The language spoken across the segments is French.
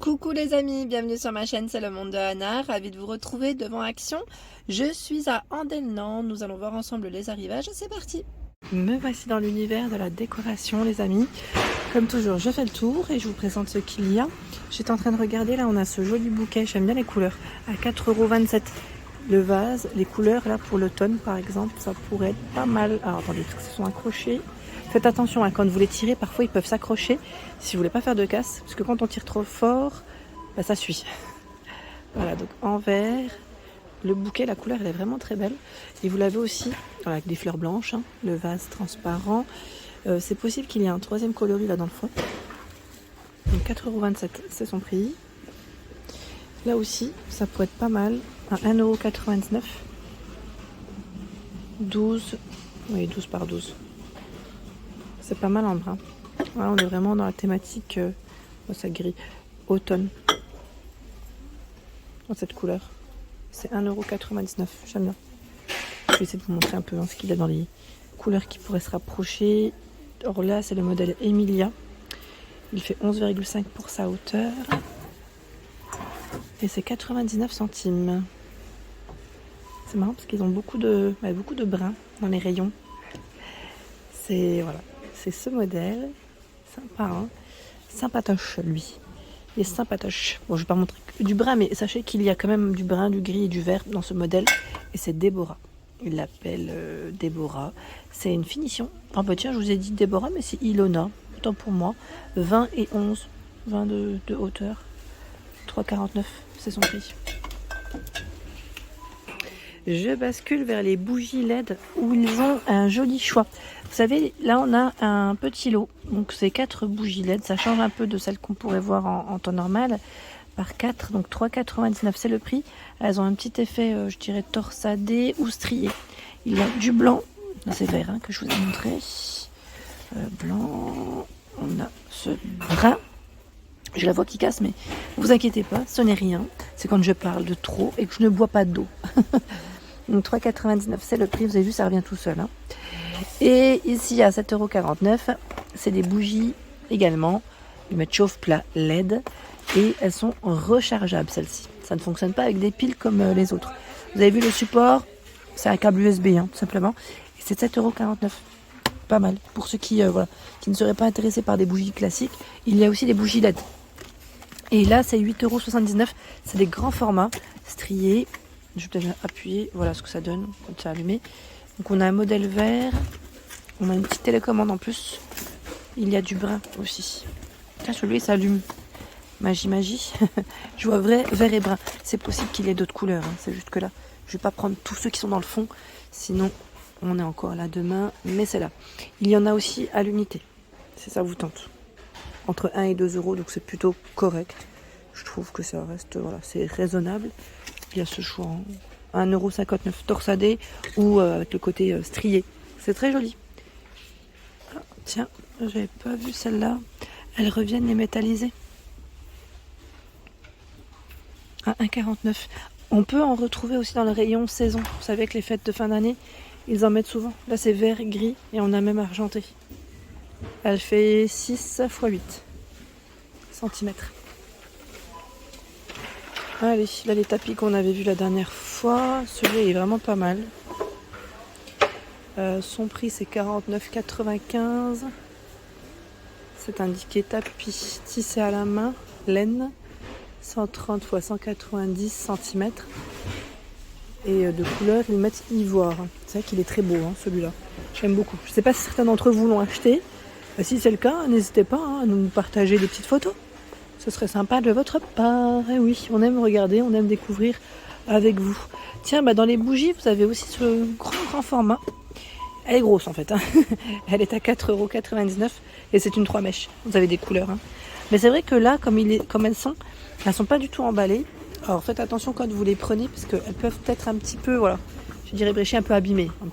Coucou les amis, bienvenue sur ma chaîne, c'est le monde de Anna, ravie de vous retrouver devant Action. Je suis à Andelnan, nous allons voir ensemble les arrivages, c'est parti. Me voici dans l'univers de la décoration les amis. Comme toujours, je fais le tour et je vous présente ce qu'il y a. J'étais en train de regarder, là on a ce joli bouquet, j'aime bien les couleurs, à 4,27 €. Le vase, les couleurs là pour l'automne par exemple, ça pourrait être pas mal. Alors attendez, parce qu'ils sont accrochés. Faites attention, hein, quand vous les tirez, parfois ils peuvent s'accrocher si vous voulez pas faire de casse, parce que quand on tire trop fort, bah, ça suit. Voilà, donc en vert, le bouquet, la couleur elle est vraiment très belle. Et vous l'avez aussi voilà, avec des fleurs blanches, hein, le vase transparent. C'est possible qu'il y ait un troisième coloris là dans le fond. Donc 4,27 €, c'est son prix. Là aussi, ça pourrait être pas mal, à 1,99 €. 12, oui 12 par 12. C'est pas mal en brun. Voilà, on est vraiment dans la thématique, ça grille, automne. Dans cette couleur. C'est 1,99 €, j'aime bien. Je vais essayer de vous montrer un peu hein, ce qu'il y a dans les couleurs qui pourraient se rapprocher. Alors là, c'est le modèle Emilia. Il fait 11,5 pour sa hauteur. Et c'est 99 centimes. C'est marrant parce qu'ils ont beaucoup de brun dans les rayons. C'est voilà, c'est ce modèle. Sympa, hein. Sympatoche, lui. Il est sympatoche. Bon, je vais pas montrer que du brun, mais sachez qu'il y a quand même du brun, du gris et du vert dans ce modèle. Et c'est Déborah. Il l'appelle Déborah. C'est une finition. Ah bah tiens, je vous ai dit Déborah, mais c'est Ilona. Autant pour moi. 20 et 11. 20 de hauteur. 3,49. C'est son prix. Je bascule vers les bougies LED où ils ont un joli choix. Vous savez, là on a un petit lot. Donc c'est 4 bougies LED. Ça change un peu de celles qu'on pourrait voir en temps normal. Par 4, donc 3,99 € c'est le prix. Elles ont un petit effet, je dirais, torsadé ou strié. Il y a du blanc. C'est vert hein, que je vous ai montré. Blanc. On a ce brun. J'ai la voix qui casse, mais ne vous inquiétez pas, ce n'est rien. C'est quand je parle de trop et que je ne bois pas d'eau. Donc 3,99 € c'est le prix, vous avez vu, ça revient tout seul. Hein. Et ici à 7,49 €, c'est des bougies également. Ils mettent chauffe plat LED et elles sont rechargeables celles-ci. Ça ne fonctionne pas avec des piles comme les autres. Vous avez vu le support, c'est un câble USB hein, tout simplement. Et c'est 7,49 €. Pas mal. Pour ceux qui, qui ne seraient pas intéressés par des bougies classiques, il y a aussi des bougies LED. Et là, c'est 8,79 €. C'est des grands formats, striés. Je vais peut-être appuyer. Voilà ce que ça donne quand c'est allumé. Donc, on a un modèle vert. On a une petite télécommande en plus. Il y a du brun aussi. Tiens, celui-là, ça allume. Magie, magie. Je vois vrai, vert et brun. C'est possible qu'il y ait d'autres couleurs. Hein. C'est juste que là, je ne vais pas prendre tous ceux qui sont dans le fond. Sinon, on est encore là demain. Mais c'est là. Il y en a aussi à l'unité. Si ça vous tente. Entre 1 et 2 €, donc c'est plutôt correct. Je trouve que ça reste, voilà, c'est raisonnable. Il y a ce choix, hein. 1,59 € torsadé ou avec le côté strié. C'est très joli. Ah, tiens, j'avais pas vu celle-là. Elles reviennent les métallisées. À 1,49 €. On peut en retrouver aussi dans le rayon saison. Vous savez que les fêtes de fin d'année, ils en mettent souvent. Là, c'est vert, gris et on a même argenté. Elle fait 6 x 8 cm. Allez, là les tapis qu'on avait vus la dernière fois, celui-là est vraiment pas mal. Son prix c'est 49,95 €. C'est indiqué tapis tissé à la main, laine, 130 x 190 cm. Et de couleur, ils mettent ivoire. C'est vrai qu'il est très beau hein, celui-là. J'aime beaucoup. Je ne sais pas si certains d'entre vous l'ont acheté. Si c'est le cas, n'hésitez pas hein, à nous partager des petites photos. Ce serait sympa de votre part. Et oui, on aime regarder, on aime découvrir avec vous. Tiens, dans les bougies, vous avez aussi ce grand format. Elle est grosse en fait. Hein. Elle est à 4,99 € et c'est une 3 mèches. Vous avez des couleurs. Hein. Mais c'est vrai que là, comme elles sont pas du tout emballées. Alors faites attention quand vous les prenez parce qu'elles peuvent être un petit peu, voilà, je dirais bréchées, un peu abîmées. Un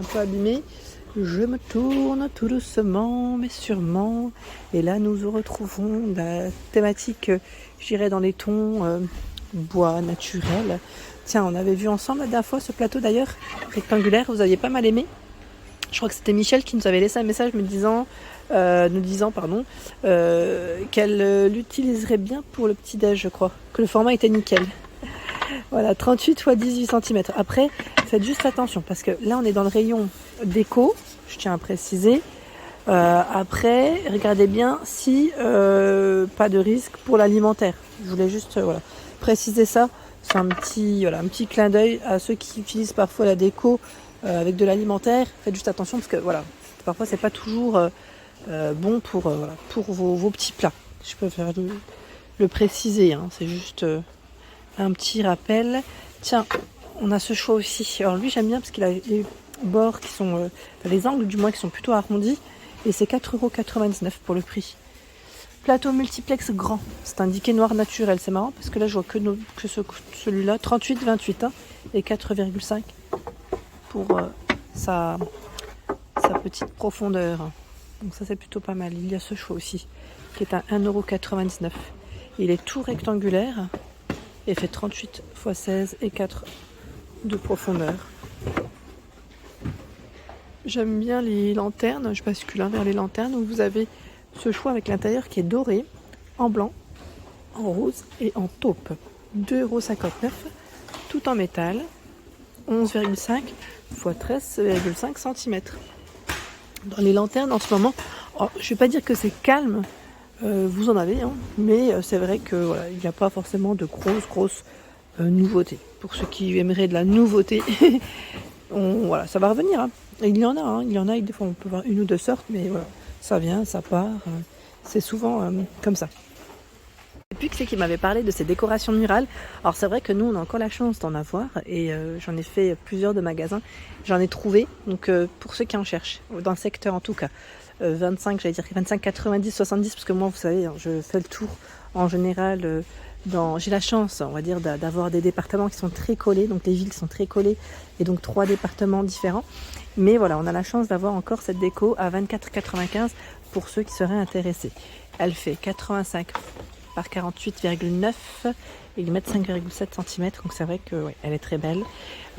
peu abîmées. Je me tourne tout doucement, mais sûrement. Et là, nous retrouvons la thématique, je dirais, dans les tons bois naturel. Tiens, on avait vu ensemble la dernière fois ce plateau d'ailleurs, rectangulaire. Vous aviez pas mal aimé. Je crois que c'était Michel qui nous avait laissé un message me disant nous disant qu'elle l'utiliserait bien pour le petit-déj, je crois. Que le format était nickel. Voilà, 38 x 18 cm. Après, faites juste attention parce que là, on est dans le rayon déco, je tiens à préciser. Après, regardez bien si pas de risque pour l'alimentaire. Je voulais juste préciser ça. C'est un petit clin d'œil à ceux qui utilisent parfois la déco avec de l'alimentaire. Faites juste attention parce que parfois c'est pas toujours bon pour vos petits plats. Je peux faire le préciser, hein. C'est juste un petit rappel. Tiens, on a ce choix aussi. Alors lui j'aime bien parce qu'il a les bords qui sont, les angles du moins qui sont plutôt arrondis. Et c'est 4,99 € pour le prix. Plateau multiplex grand. C'est indiqué noir naturel. C'est marrant parce que là je vois que celui-là. 38,28 hein, et 4,5 pour sa petite profondeur. Donc ça c'est plutôt pas mal. Il y a ce choix aussi qui est à 1,99 €. Il est tout rectangulaire et fait 38 x 16 et 4 de profondeur. J'aime bien les lanternes, je bascule vers les lanternes où vous avez ce choix avec l'intérieur qui est doré, en blanc, en rose et en taupe. 2,59 €, tout en métal, 11,5 x 13,5 cm. Dans les lanternes en ce moment, je ne vais pas dire que c'est calme, vous en avez, hein, mais c'est vrai que il n'y a pas forcément de grosses nouveautés. Pour ceux qui aimeraient de la nouveauté, ça va revenir. Hein. Il y en a, des fois on peut voir une ou deux sortes, mais ça vient, ça part, c'est souvent comme ça. Et puis c'est qui m'avait parlé de ces décorations murales. Alors c'est vrai que nous on a encore la chance d'en avoir et j'en ai fait plusieurs de magasins, j'en ai trouvé, donc pour ceux qui en cherchent, dans le secteur en tout cas, 25, 90, 70, parce que moi vous savez, je fais le tour en général. J'ai la chance, on va dire, d'avoir des départements qui sont très collés, donc les villes sont très collées, et donc 3 départements différents. Mais on a la chance d'avoir encore cette déco à 24,95 pour ceux qui seraient intéressés. Elle fait 85 par 48,9 et ils mettent 5,7 cm, donc c'est vrai que elle est très belle.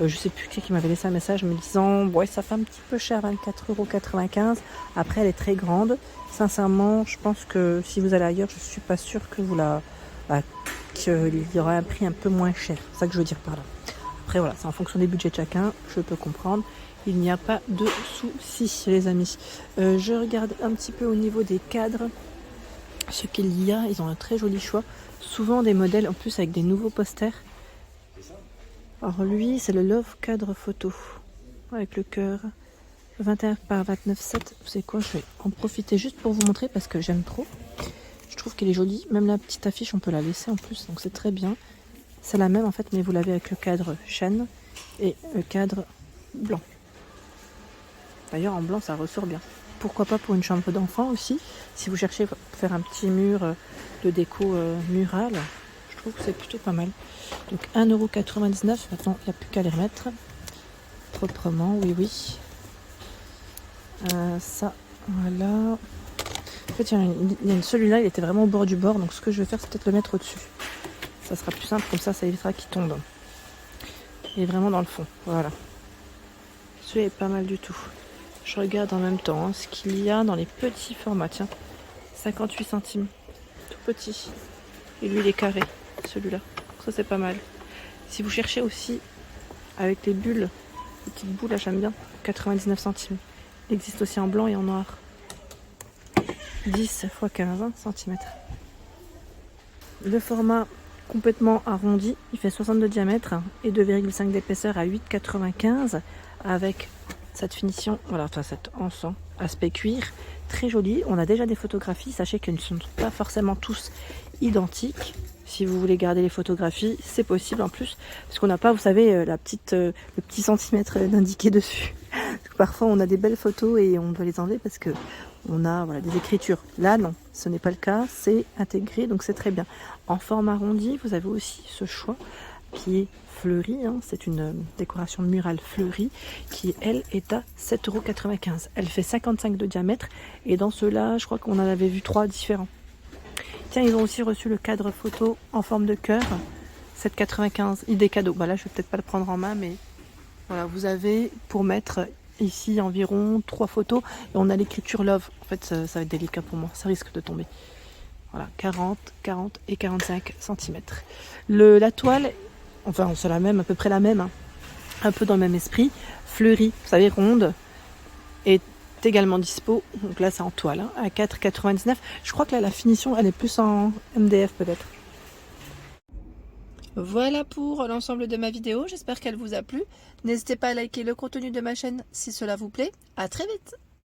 Je sais plus qui m'avait laissé un message me disant ça fait un petit peu cher, 24,95 €. Après elle est très grande. Sincèrement, je pense que si vous allez ailleurs, je suis pas sûre que qu'il y aura un prix un peu moins cher. C'est ça que je veux dire par là. Après c'est en fonction des budgets de chacun, je peux comprendre. Il n'y a pas de soucis les amis. Je regarde un petit peu au niveau des cadres. Ce qu'il y a, ils ont un très joli choix. Souvent des modèles en plus avec des nouveaux posters. Alors lui, c'est le Love Cadre Photo. Avec le cœur. 21 par 29,7. Vous savez quoi, je vais en profiter juste pour vous montrer parce que j'aime trop. Je trouve qu'elle est jolie. Même la petite affiche, on peut la laisser en plus. Donc c'est très bien. C'est la même en fait, mais vous l'avez avec le cadre chêne et le cadre blanc. D'ailleurs, en blanc, ça ressort bien. Pourquoi pas pour une chambre d'enfant aussi. Si vous cherchez à faire un petit mur de déco murale, je trouve que c'est plutôt pas mal. Donc 1,99 €. Maintenant, il n'y a plus qu'à les remettre. Proprement, oui. Ça, voilà. En fait, celui-là, il était vraiment au bord du bord. Donc ce que je vais faire, c'est peut-être le mettre au-dessus. Ça sera plus simple, comme ça évitera qu'il tombe. Il est vraiment dans le fond. Voilà. Celui-là est pas mal du tout. Je regarde en même temps ce qu'il y a dans les petits formats. Tiens, 58 centimes. Tout petit. Et lui, il est carré, celui-là. Ça, c'est pas mal. Si vous cherchez aussi avec les bulles, les petites boules, là, j'aime bien. 99 centimes. Il existe aussi en blanc et en noir. 10 x 15 cm. Le format complètement arrondi, il fait 62 de diamètre et 2,5 d'épaisseur à 8,95 avec cette finition, cet encens aspect cuir, très joli. On a déjà des photographies, sachez qu'elles ne sont pas forcément tous identiques. Si vous voulez garder les photographies, c'est possible en plus, parce qu'on n'a pas, vous savez, le petit centimètre d'indiqué dessus. Parce que parfois on a des belles photos et on doit les enlever parce que on a des écritures. Là non, ce n'est pas le cas, c'est intégré, donc c'est très bien. En forme arrondi, vous avez aussi ce choix qui est fleuri, c'est une décoration murale fleurie qui elle est à 7,95 €. Elle fait 55 de diamètre et dans ceux-là, je crois qu'on en avait vu 3 différents. Tiens, ils ont aussi reçu le cadre photo en forme de cœur, 7,95 €, idée cadeau. Là, je vais peut-être pas le prendre en main, mais voilà, vous avez pour mettre Ici, environ 3 photos. Et on a l'écriture Love. En fait, ça va être délicat pour moi. Ça risque de tomber. Voilà, 40, 40 et 45 cm. La toile, enfin, c'est la même, à peu près la même. Hein, un peu dans le même esprit. Fleurie, vous savez, ronde. Est également dispo. Donc là, c'est en toile, hein, à 4,99. Je crois que là, la finition, elle est plus en MDF peut-être. Voilà pour l'ensemble de ma vidéo. J'espère qu'elle vous a plu. N'hésitez pas à liker le contenu de ma chaîne si cela vous plaît. À très vite!